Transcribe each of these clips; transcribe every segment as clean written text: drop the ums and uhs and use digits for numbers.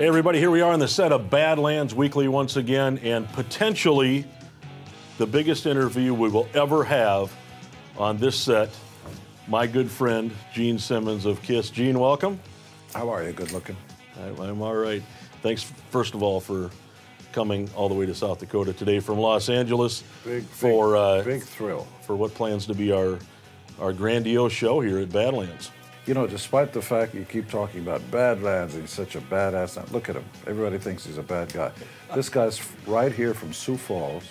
Hey everybody, here we are on the set of Badlands Weekly once again, and potentially the biggest interview we will ever have on this set. My good friend, Gene Simmons of KISS. Gene, welcome. How are you? Good looking. I'm all right. Thanks, first of all, for coming all the way to South Dakota today from Los Angeles. Big thrill. For what plans to be our grandiose show here at Badlands. You know, despite the fact you keep talking about Badlands, he's such a badass. Now, look at him. Everybody thinks he's a bad guy. This guy's right here from Sioux Falls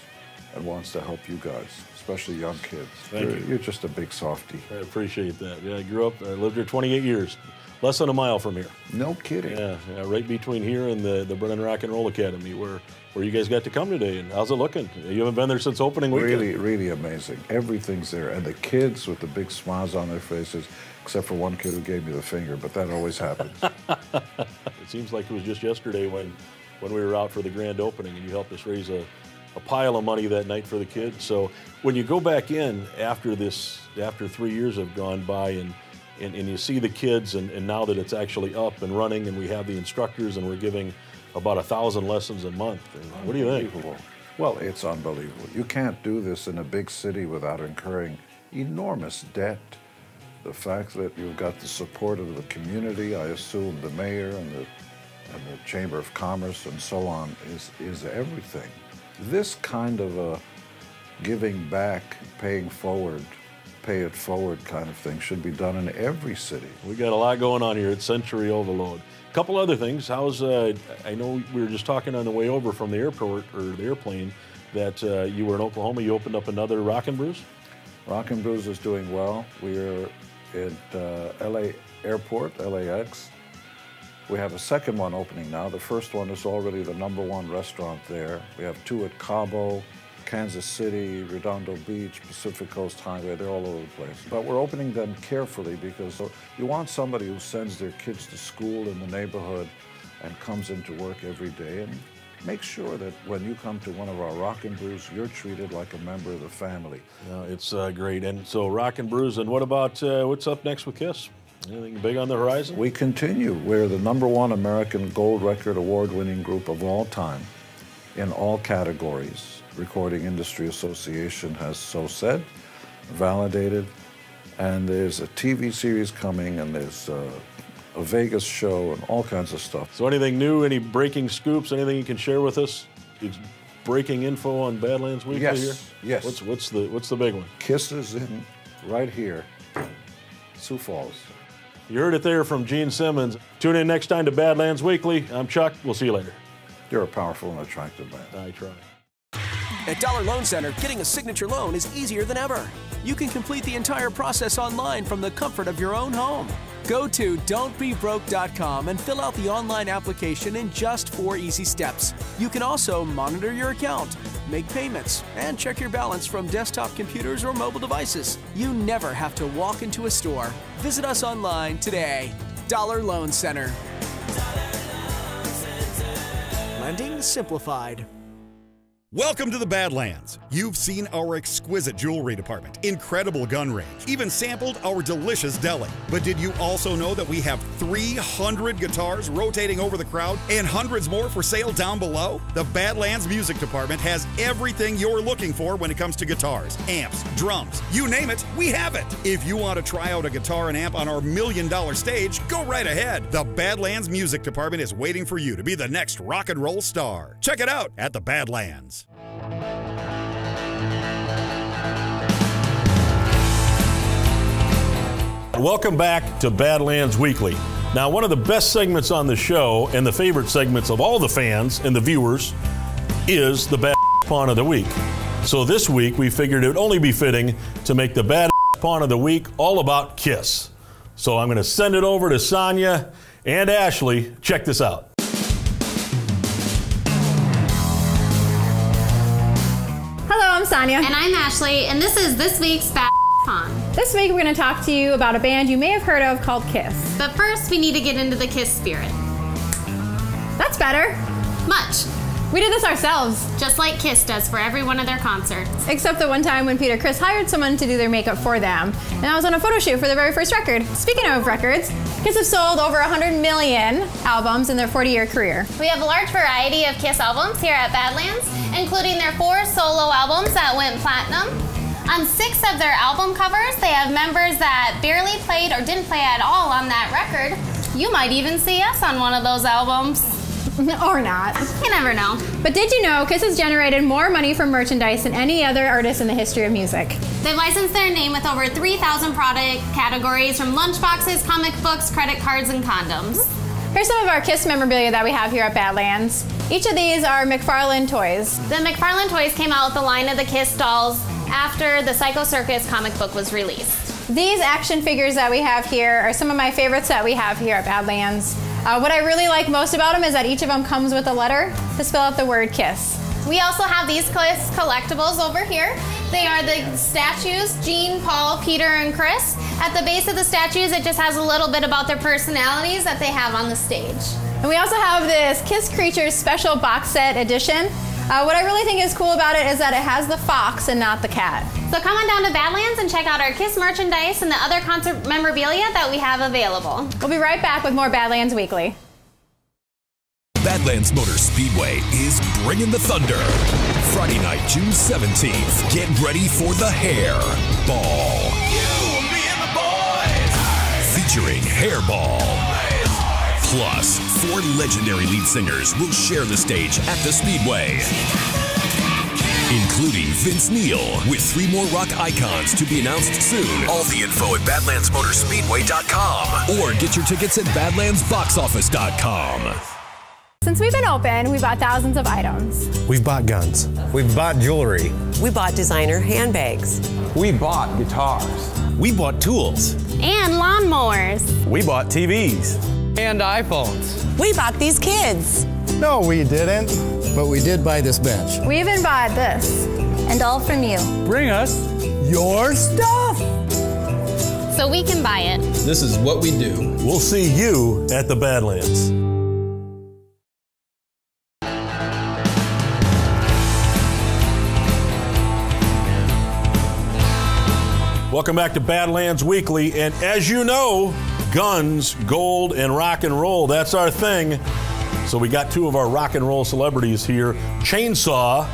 and wants to help you guys, especially young kids. Thank you. You're just a big softie. I appreciate that. Yeah, I lived here 28 years. Less than a mile from here. No kidding. Yeah, right between here and the Brennan Rock and Roll Academy, where you guys got to come today. And how's it looking? You haven't been there since opening weekend. Really amazing. Everything's there, and the kids with the big smiles on their faces, except for one kid who gave me the finger, but that always happens. It seems like it was just yesterday when we were out for the grand opening, and you helped us raise a pile of money that night for the kids. So when you go back in after 3 years have gone by, and you see the kids, and now that it's actually up and running, and we have the instructors, and we're giving about 1,000 lessons a month. What do you think? Well, it's unbelievable. You can't do this in a big city without incurring enormous debt. The fact that you've got the support of the community, I assume the mayor and the Chamber of Commerce and so on, is everything. This kind of a giving back, paying forward, pay it forward kind of thing should be done in every city. We got a lot going on here at Century Overload. A couple other things. How's I know we were just talking on the way over from the airport, or the airplane, that you were in Oklahoma. You opened up another Rock and Brews? Rock and Brews is doing well. We're at LA Airport, LAX. We have a second one opening now. The first one is already the #1 restaurant there. We have 2 at Cabo, Kansas City, Redondo Beach, Pacific Coast Highway. They're all over the place. But we're opening them carefully because you want somebody who sends their kids to school in the neighborhood and comes into work every day, and make sure that when you come to one of our Rock and Brews, you're treated like a member of the family. Yeah, it's great. And so Rock and Brews, and what about what's up next with KISS? Anything big on the horizon? We continue. We're the #1 American Gold Record Award-winning group of all time in all categories. Recording Industry Association has so said, validated, and there's a TV series coming, and there's a Vegas show and all kinds of stuff. So anything new, any breaking scoops, anything you can share with us? Breaking info on Badlands Weekly here? Yes. What's the big one? KISS is in right here, Sioux Falls. You heard it there from Gene Simmons. Tune in next time to Badlands Weekly. I'm Chuck. We'll see you later. You're a powerful and attractive man. I try. At Dollar Loan Center, getting a signature loan is easier than ever. You can complete the entire process online from the comfort of your own home. Go to don'tbebroke.com and fill out the online application in just 4 easy steps. You can also monitor your account, make payments, and check your balance from desktop computers or mobile devices. You never have to walk into a store. Visit us online today. Dollar Loan Center. Lending simplified. Welcome to the Badlands. You've seen our exquisite jewelry department, incredible gun range, even sampled our delicious deli. But did you also know that we have 300 guitars rotating over the crowd and hundreds more for sale down below? The Badlands Music Department has everything you're looking for when it comes to guitars, amps, drums, you name it, we have it. If you want to try out a guitar and amp on our $1 million stage, go right ahead. The Badlands Music Department is waiting for you to be the next rock and roll star. Check it out at the Badlands. Welcome back to Badlands Weekly. Now, one of the best segments on the show, and the favorite segments of all the fans and the viewers, is the Bad Pawn of the Week. So this week, we figured it would only be fitting to make the Bad Pawn of the Week all about KISS. So I'm going to send it over to Sonia and Ashley. Check this out. I'm Sonia. And I'm Ashley, and this is this week's Bad Pawn. This week we're going to talk to you about a band you may have heard of called KISS. But first, we need to get into the KISS spirit. That's better. Much. We did this ourselves. Just like Kiss does for every one of their concerts. Except the one time when Peter Criss hired someone to do their makeup for them. And I was on a photo shoot for their very first record. Speaking of records, Kiss have sold over 100 million albums in their 40-year career. We have a large variety of Kiss albums here at Badlands, including their 4 solo albums that went platinum. On 6 of their album covers, they have members that barely played or didn't play at all on that record. You might even see us on one of those albums. Or not. You never know. But did you know Kiss has generated more money from merchandise than any other artist in the history of music? They've licensed their name with over 3,000 product categories, from lunchboxes, comic books, credit cards, and condoms. Here's some of our Kiss memorabilia that we have here at Badlands. Each of these are McFarlane toys. The McFarlane Toys came out with the line of the Kiss dolls after the Psycho Circus comic book was released. These action figures that we have here are some of my favorites that we have here at Badlands. What I really like most about them is that each of them comes with a letter to spell out the word Kiss. We also have these Kiss collectibles over here. They are the statues, Gene, Paul, Peter, and Chris. At the base of the statues, it just has a little bit about their personalities that they have on the stage. And we also have this Kiss Creatures special box set edition. What I really think is cool about it is that it has the fox and not the cat. So come on down to Badlands and check out our Kiss merchandise and the other concert memorabilia that we have available. We'll be right back with more Badlands Weekly. Badlands Motor Speedway is bringing the thunder. Friday night, June 17th. Get ready for the Hair Ball. You, me, and the boys. Featuring Hairball. Plus, 4 legendary lead singers will share the stage at the Speedway, including Vince Neil, with 3 more rock icons to be announced soon. All the info at BadlandsMotorspeedway.com or get your tickets at BadlandsBoxOffice.com. Since we've been open, we bought thousands of items. We've bought guns. We've bought jewelry. We bought designer handbags. We bought guitars. We bought tools. And lawnmowers. We bought TVs. And iPhones. We bought these kids. No, we didn't. But we did buy this bench. We even bought this. And all from you. Bring us Your stuff! So we can buy it. This is what we do. We'll see you at the Badlands. Welcome back to Badlands Weekly, and as you know, guns, gold, and rock and roll, that's our thing. So we got 2 of our rock and roll celebrities here, Chainsaw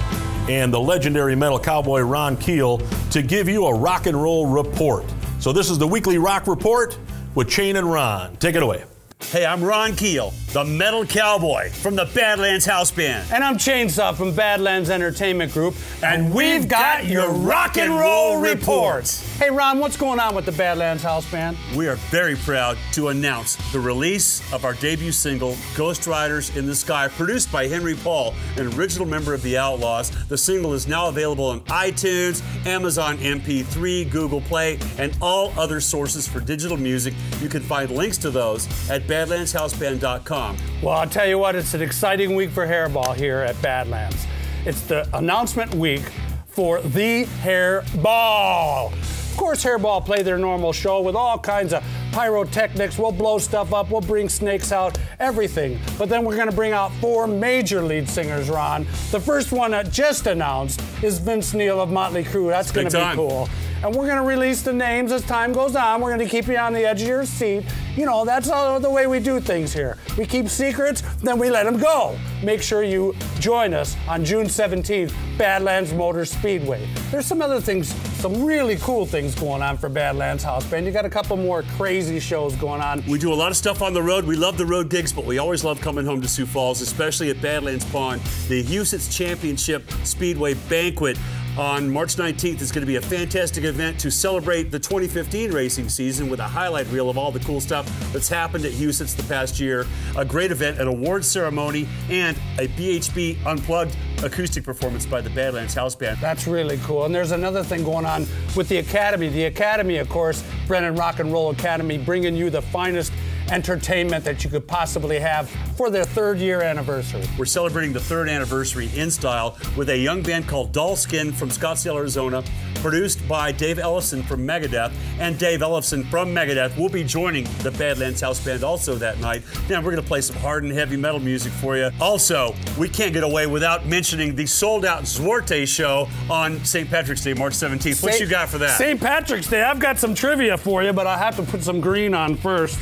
and the legendary metal cowboy Ron Keel, to give you a rock and roll report. So this is the Weekly Rock Report with Chain and Ron. Take it away. Hey, I'm Ron Keel, the metal cowboy from the Badlands House Band. And I'm Chainsaw from Badlands Entertainment Group. And we've got your rock and roll reports. Hey, Ron, what's going on with the Badlands House Band? We are very proud to announce the release of our debut single, Ghost Riders in the Sky, produced by Henry Paul, an original member of the Outlaws. The single is now available on iTunes, Amazon MP3, Google Play, and all other sources for digital music. You can find links to those at BadlandsHouseBand.com. Well, I'll tell you what, it's an exciting week for Hairball here at Badlands. It's the announcement week for the Hairball. Of course, Hairball play their normal show with all kinds of pyrotechnics. We'll blow stuff up, we'll bring snakes out, everything. But then we're gonna bring out 4 major lead singers, Ron. The first one that just announced is Vince Neil of Motley Crue. That's gonna be cool. And we're gonna release the names as time goes on. We're gonna keep you on the edge of your seat. You know, that's all the way we do things here. We keep secrets, then we let them go. Make sure you join us on June 17th, Badlands Motor Speedway. There's some other things, some really cool things going on for Badlands House Band. You got a couple more crazy shows going on. We do a lot of stuff on the road. We love the road gigs, but we always love coming home to Sioux Falls, especially at Badlands Pond. The Huset's Championship Speedway Banquet on March 19th is going to be a fantastic event to celebrate the 2015 racing season with a highlight reel of all the cool stuff that's happened at Huset's the past year. A great event, an awards ceremony, and a BHB Unplugged acoustic performance by the Badlands House Band. That's really cool. And there's another thing going on with the Academy. The Academy, of course, Brennan Rock and Roll Academy, bringing you the finest entertainment that you could possibly have for their 3rd year anniversary. We're celebrating the 3rd anniversary in style with a young band called Doll Skin from Scottsdale, Arizona, produced by Dave Ellefson from Megadeth. And Dave Ellefson from Megadeth will be joining the Badlands House Band also that night. Now, we're going to play some hard and heavy metal music for you. Also, we can't get away without mentioning the sold-out Zwarte show on St. Patrick's Day, March 17th. What you got for that? St. Patrick's Day, I've got some trivia for you, but I have to put some green on first.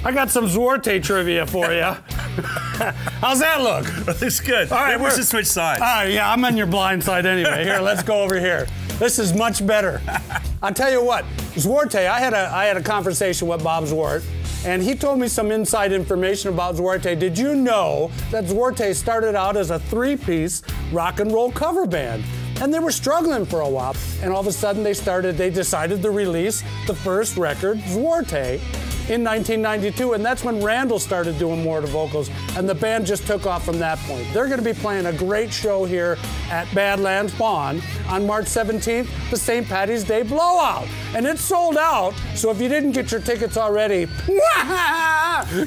I got some Zwarte trivia for you. How's that look? It's good. All right, we should switch sides. All right, yeah, I'm on your blind side anyway. Here, let's go over here. This is much better. I'll tell you what, Zwarte, I had a conversation with Bob Zwart, and he told me some inside information about Zwarte. Did you know that Zwarte started out as a 3-piece rock and roll cover band? And they were struggling for a while, and all of a sudden they decided to release the first record, Zwarte, in 1992, and that's when Randall started doing more of the vocals, and the band just took off from that point. They're going to be playing a great show here at Badlands Pond on March 17th, the St. Patty's Day Blowout. And it's sold out, so if you didn't get your tickets already,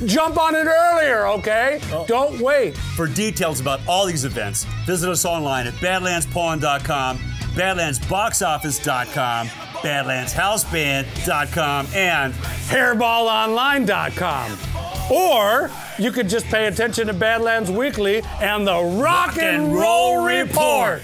jump on it earlier, okay? Don't wait. For details about all these events, visit us online at badlandspond.com, badlandsboxoffice.com, badlandshouseBand.com, and hairballonline.com. Or you could just pay attention to Badlands Weekly and the Rock and Roll Report.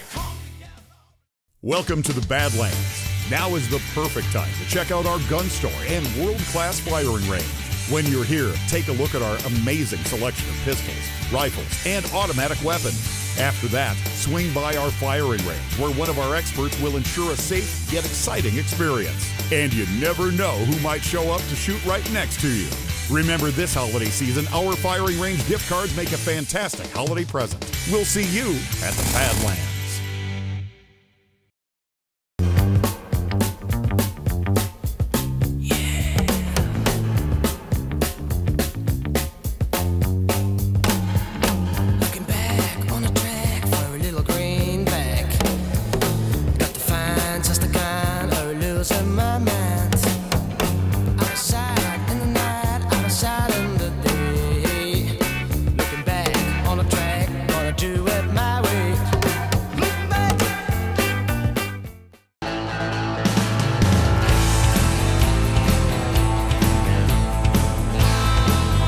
Welcome to the Badlands. Now is the perfect time to check out our gun store and world-class firing range. When you're here, take a look at our amazing selection of pistols, rifles, and automatic weapons. After that, swing by our firing range, where one of our experts will ensure a safe yet exciting experience. And you never know who might show up to shoot right next to you. Remember, this holiday season, our firing range gift cards make a fantastic holiday present. We'll see you at the Badlands.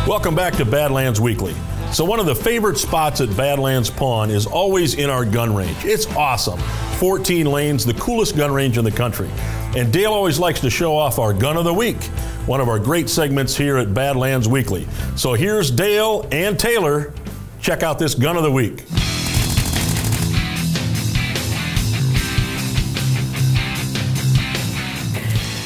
Welcome back to Badlands Weekly. So one of the favorite spots at Badlands Pond is always in our gun range. It's awesome. 14 lanes, the coolest gun range in the country. And Dale always likes to show off our Gun of the Week, one of our great segments here at Badlands Weekly. So here's Dale and Taylor. Check out this Gun of the Week.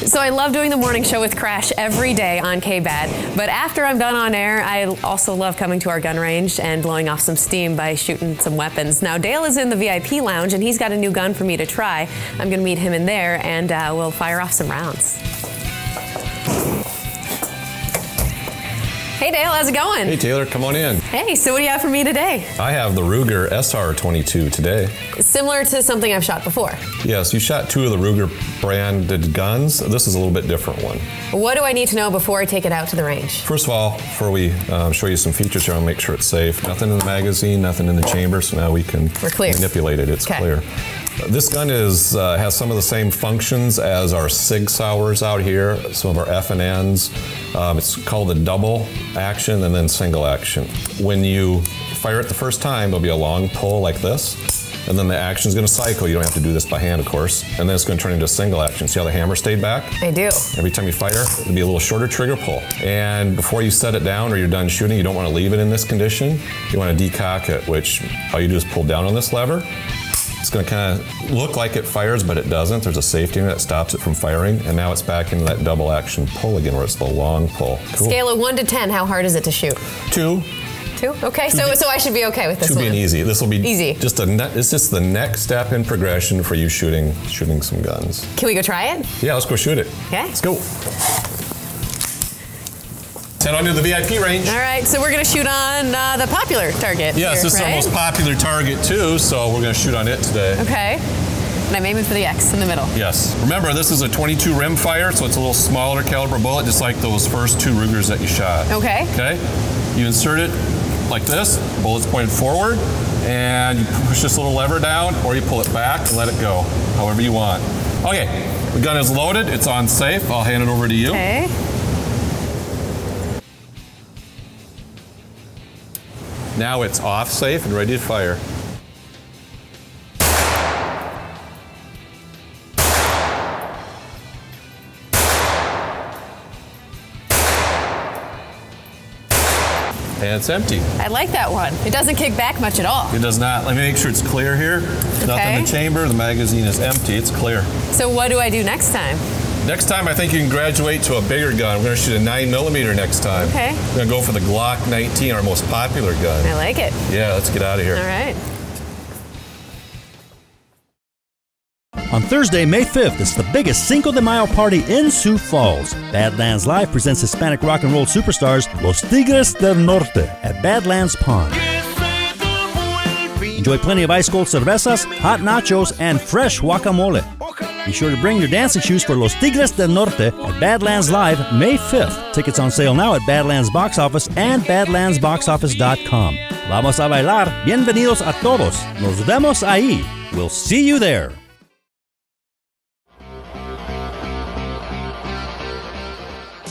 So I love doing the morning show with Crash every day on KBAD, but after I'm done on air, I also love coming to our gun range and blowing off some steam by shooting some weapons. Now, Dale is in the VIP lounge, and he's got a new gun for me to try. I'm going to meet him in there, and we'll fire off some rounds. Hey Dale, how's it going? Hey Taylor, come on in. Hey, so what do you have for me today? I have the Ruger SR22 today. Similar to something I've shot before. Yes, you shot 2 of the Ruger branded guns. This is a little bit different one. What do I need to know before I take it out to the range? First of all, before we show you some features here, I'll make sure it's safe. Nothing in the magazine, nothing in the chamber, so now we can manipulate it. It's clear. This gun has some of the same functions as our Sig Sauers out here, some of our F&Ns. It's called a double action and then single action. When you fire it the first time, there'll be a long pull like this, and then the action is going to cycle. You don't have to do this by hand, of course, and then it's going to turn into a single action. See how the hammer stayed back? I do. Every time you fire, it'll be a little shorter trigger pull. And before you set it down or you're done shooting, you don't want to leave it in this condition. You want to decock it, which all you do is pull down on this lever. It's going to kind of look like it fires, but it doesn't. There's a safety that stops it from firing, and now it's back into that double action pull again, where it's the long pull. Cool. Scale of 1 to 10, how hard is it to shoot? 2. 2? Okay, so I should be okay with this 2 one. being easy. This will be easy. It's just the next step in progression for you shooting some guns. Can we go try it? Yeah, let's go shoot it. Okay. Let's go. Head on to the VIP range. All right, so we're going to shoot on the popular target. Yes, here, this is our most popular target too, so we're going to shoot on it today. Okay. And I'm aiming for the X in the middle. Yes. Remember, this is a 22 rim fire, so it's a little smaller caliber bullet, just like those first 2 Rugers that you shot. Okay. Okay? You insert it like this, bullet's pointed forward, and you push this little lever down, or you pull it back and let it go, however you want. Okay, the gun is loaded, it's on safe. I'll hand it over to you. Okay. Now it's off safe and ready to fire. And it's empty. I like that one. It doesn't kick back much at all. It does not. Let me make sure it's clear here. Okay. Nothing in the chamber. The magazine is empty. It's clear. So what do I do next time? Next time, I think you can graduate to a bigger gun. We're going to shoot a 9mm next time. Okay. We're going to go for the Glock 19, our most popular gun. I like it. Yeah, let's get out of here. All right. On Thursday, May 5th, it's the biggest Cinco de Mayo party in Sioux Falls. Badlands Live presents Hispanic rock and roll superstars Los Tigres del Norte at Badlands Pond. Enjoy plenty of ice-cold cervezas, hot nachos, and fresh guacamole. Be sure to bring your dancing shoes for Los Tigres del Norte at Badlands Live May 5th. Tickets on sale now at Badlands Box Office and badlandsboxoffice.com. Vamos a bailar. Bienvenidos a todos. Nos vemos ahí. We'll see you there.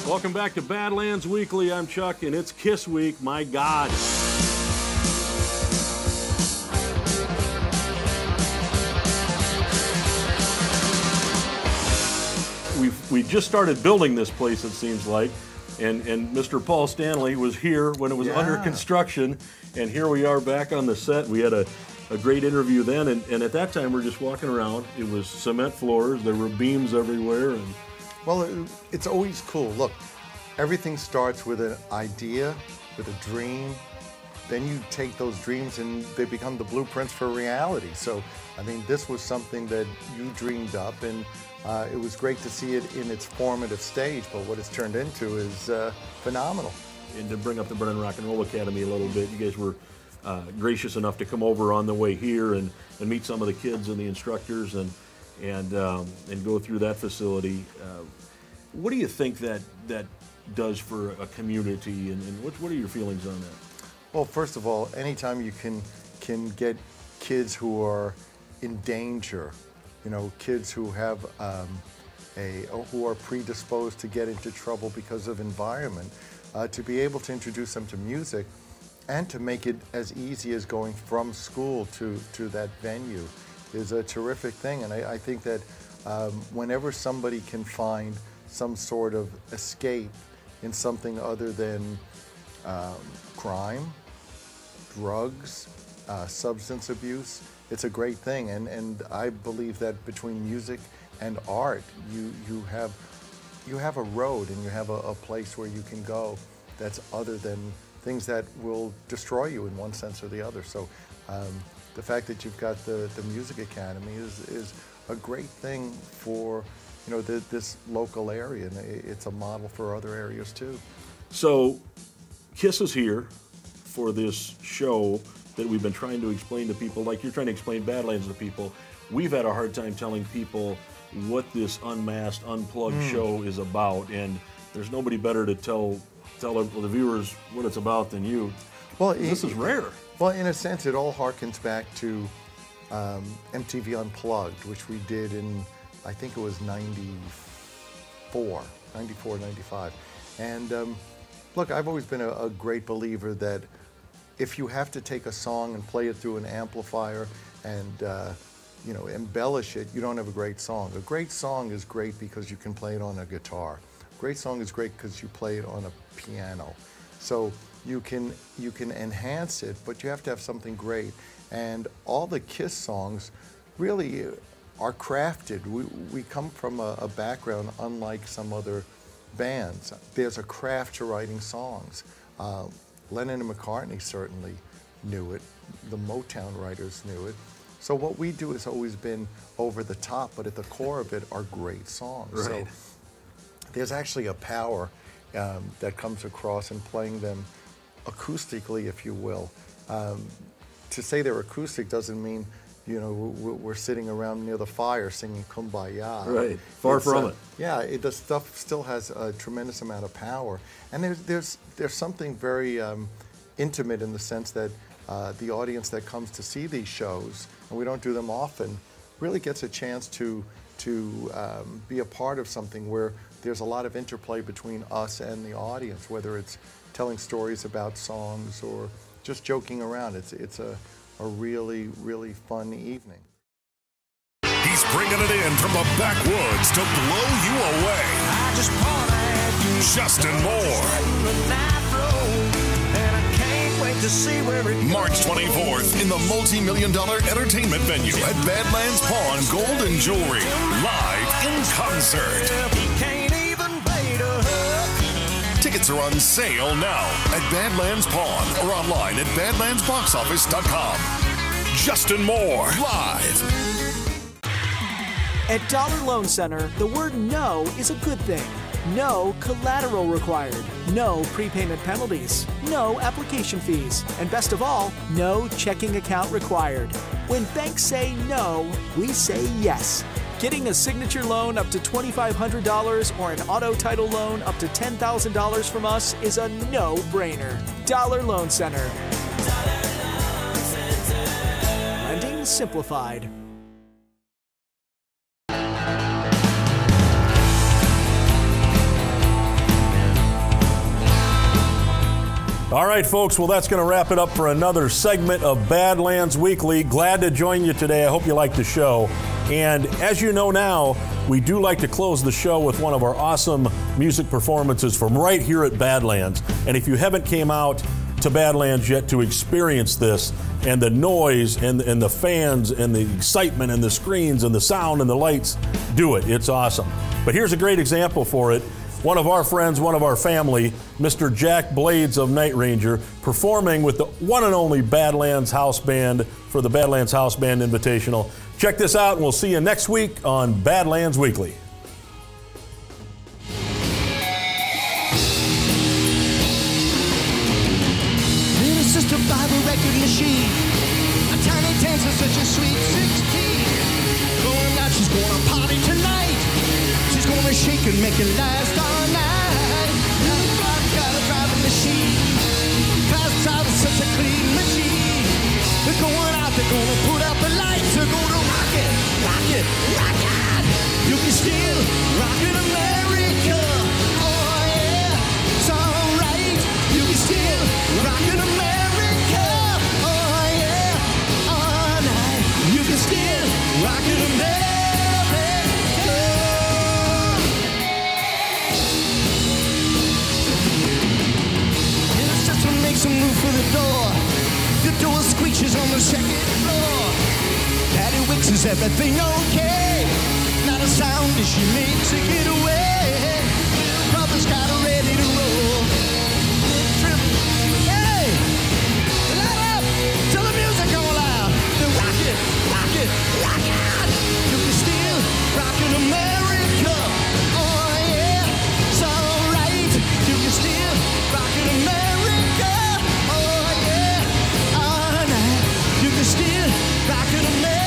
Welcome back to Badlands Weekly. I'm Chuck, and it's Kiss Week. My God. We just started building this place, it seems like, and Mr. Paul Stanley was here when it was under construction, and here we are back on the set. We had a great interview then, and at that time we're just walking around. It was cement floors. There were beams everywhere. And well, it's always cool. Look, everything starts with an idea, with a dream. Then you take those dreams and they become the blueprints for reality. So, I mean, this was something that you dreamed up, and it was great to see it in its formative stage, but what it's turned into is phenomenal. And to bring up the Brennan Rock and Roll Academy a little bit, you guys were gracious enough to come over on the way here and meet some of the kids and the instructors and go through that facility. What do you think that does for a community, and what are your feelings on that? Well, first of all, anytime you can get kids who are in danger, you know, kids who have who are predisposed to get into trouble because of environment, to be able to introduce them to music and to make it as easy as going from school to that venue is a terrific thing. And I think that whenever somebody can find some sort of escape in something other than crime, drugs, substance abuse, it's a great thing. And I believe that between music and art, you have a road and you have a place where you can go that's other than things that will destroy you in one sense or the other. So the fact that you've got the Music Academy is a great thing for, you know, this local area, and it's a model for other areas too. So KISS is here for this show that we've been trying to explain to people, like you're trying to explain Badlands to people. We've had a hard time telling people what this unmasked, unplugged show is about, and there's nobody better to tell the viewers what it's about than you. Well, this is rare. Well, in a sense, it all harkens back to MTV Unplugged, which we did in, I think it was 94, 95. And look, I've always been a great believer that if you have to take a song and play it through an amplifier and you know, embellish it, you don't have a great song. A great song is great because you can play it on a guitar. A great song is great because you play it on a piano. So you can enhance it, but you have to have something great. And all the KISS songs really are crafted. We come from a background unlike some other bands. There's a craft to writing songs. Lennon and McCartney certainly knew it. The Motown writers knew it. So what we do has always been over the top, but at the core of it are great songs. Right. So there's actually a power that comes across in playing them acoustically, if you will. To say they're acoustic doesn't mean you know, we're sitting around near the fire singing Kumbaya. Right, far from it. Yeah, the stuff still has a tremendous amount of power. And there's something very intimate in the sense that the audience that comes to see these shows, and we don't do them often, really gets a chance to be a part of something where there's a lot of interplay between us and the audience, whether it's telling stories about songs or just joking around. It's a really, really fun evening. He's bringing it in from the backwoods to blow you away. Justin Moore. March 24th in the multi-million-dollar entertainment venue at Badlands Pawn Gold and Jewelry. Live in concert. Tickets are on sale now at Badlands Pawn or online at badlandsboxoffice.com. Justin Moore, live. At Dollar Loan Center, the word no is a good thing. No collateral required. No prepayment penalties. No application fees. And best of all, no checking account required. When banks say no, we say yes. Getting a signature loan up to $2,500 or an auto title loan up to $10,000 from us is a no-brainer. Dollar Loan Center. Lending simplified. All right, folks, well, that's going to wrap it up for another segment of Badlands Weekly. Glad to join you today. I hope you liked the show. And as you know now, we do like to close the show with one of our awesome music performances from right here at Badlands. And if you haven't came out to Badlands yet to experience this, and the noise and the fans and the excitement and the screens and the sound and the lights, do it. It's awesome. But here's a great example for it. One of our friends, one of our family, Mr. Jack Blades of Night Ranger, performing with the one and only Badlands House Band for the Badlands House Band Invitational. Check this out, and we'll see you next week on Badlands Weekly. Little sister Bible record machine, a tiny dancer, such a sweet 16. Going out, she's gonna party tonight. She's gonna shake and make it last all night. Little Bob got a driving machine. Fast drive is such a clean machine. They're going out, they're gonna put out the lights. They're gonna rock it, rock it, rock it. You can still rock it, America. Oh yeah, it's alright. You can still rock it, America. Oh yeah, all night. You can still rock it, America. Some move for the door. The door squeaks on the second floor. Patty Wicks, is everything okay? Not a sound as she makes to get away. Brother's got her ready to roll. Hey, light up till the music go loud. Then rock it, rock it, rock it. You can still rock in America. Oh yeah, it's alright. You can still rock in America. Still rockin' America.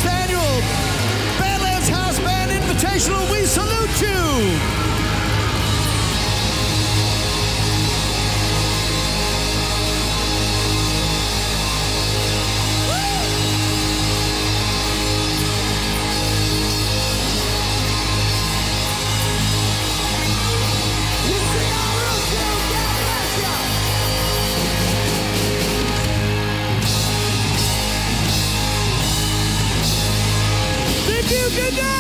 Annual Badlands House Band Invitational. We salute you. Good night!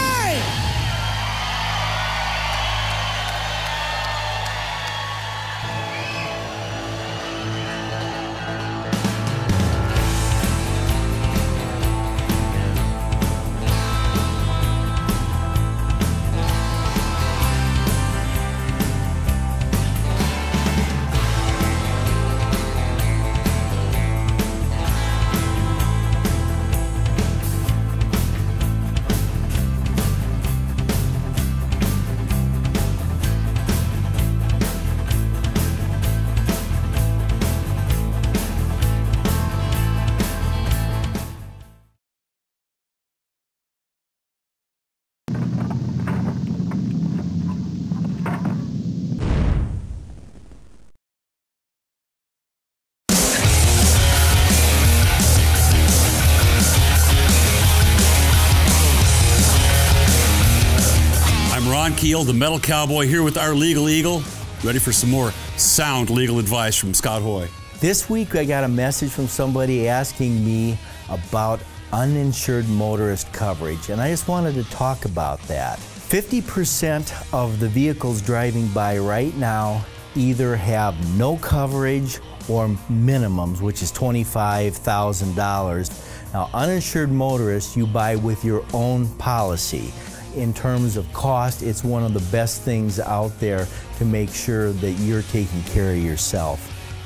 Ron Keel, the Metal Cowboy, here with our Legal Eagle, ready for some more sound legal advice from Scott Hoy. This week I got a message from somebody asking me about uninsured motorist coverage, and I just wanted to talk about that. 50% of the vehicles driving by right now either have no coverage or minimums, which is $25,000. Now, uninsured motorists you buy with your own policy. In terms of cost, it's one of the best things out there to make sure that you're taking care of yourself.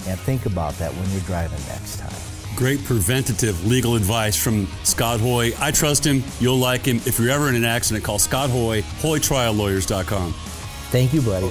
And think about that when you're driving next time. Great preventative legal advice from Scott Hoy. I trust him. You'll like him. If you're ever in an accident, call Scott Hoy, HoyTrialLawyers.com. Thank you, buddy.